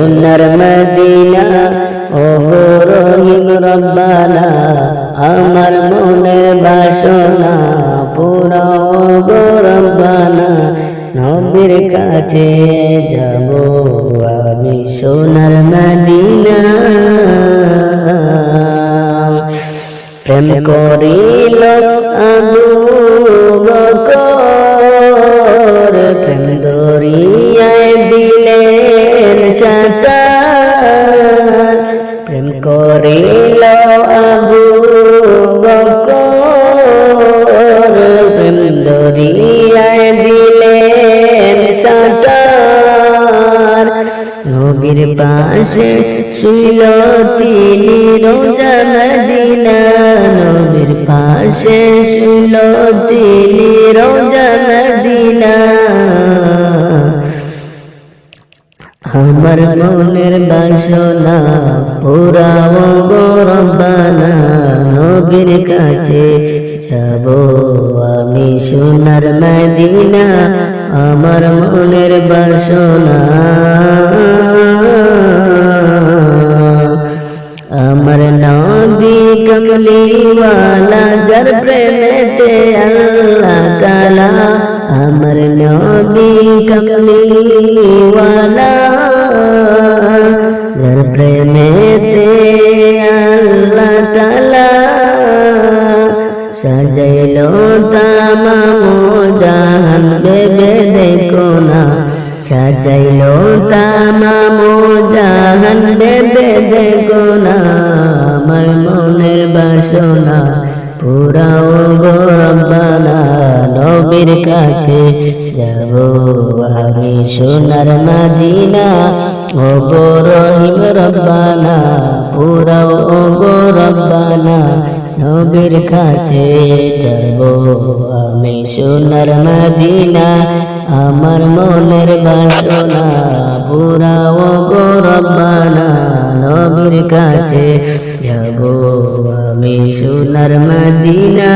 সোনার Medina oh গো রহিম রব্বানা আমার মনের বাসনা পুরাও গো রব্বানা নবীর কাছে যাব আমি সোনার মদিনা প্রেম করিল আবু বকর প্রেম দরিয়ায় দিলেন সাঁতার প্রেম করিল আবু বকর প্রেম দরিয়ায় দিলেন সাঁতার নবীর পাশে শুইল তিনি রোজা মদিনা নবীর পাশে শুইল তিনি রোজা মদিনা আমার মনের বাসনা পুরাও গো রব্বানা নবীর কাছে যাব আমি সোনার মদিনা আমার মনের বাসনা আমার নবী কমলিওয়ালা যার প্রেমেতে আল্লাহ তাআলা আমার নবী কমলিওয়ালা যার প্রেমেতে আল্লাহ তাআলা সাজাইলো তামাম জাহান ভেবে দেখো না সাজাইলো তামাম জাহান ভেবে দেখো না আমার মনের বাসনা পুরাও গো রব্বানা নবীর কাছে যাব আমি সোনার মদিনা ও গো রহিম রব্বানা পুরাও গো রব্বানা নবীর কাছে যাব আমি সোনার মদিনা আমার মনের বাসনা পুরাও গো রব্বানা নবীর কাছে যাব আমি সোনার মদিনা।